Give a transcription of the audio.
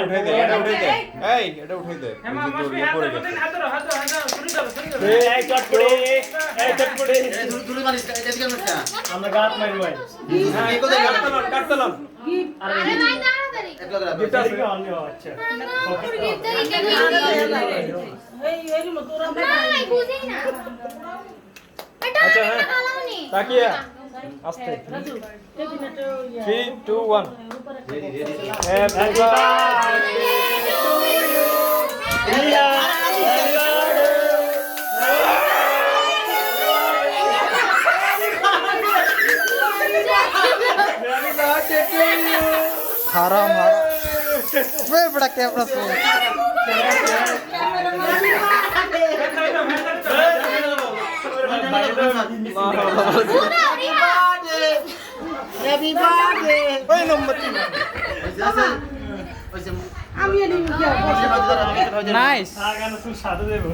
উঠাই দে, এটা উঠাই দে। এই, এটা উঠাই দে। পড়ে গেছে। এই চট করে তুলে মারিস এদিকে মারছ আমরা গাত মারি ভাই হ্যাঁ, কাটতালাম। আরে আরে ভাই তাড়াতাড়ি এক লাগা গিফট আছে। আচ্ছা ভাই বুঝেই না এটা আচ্ছা, আমি হ্যাঁ। ভালোনি তাকিয়ে আস্তে 3 2 1 হ্যাপি বার্থডে রিয়া haram वे बड़ा कैमरा सो হ্যাপি বার্থডে ওই নম্বর 3 আমি এনে কি নাইস আগানো সুস্বাদু দেব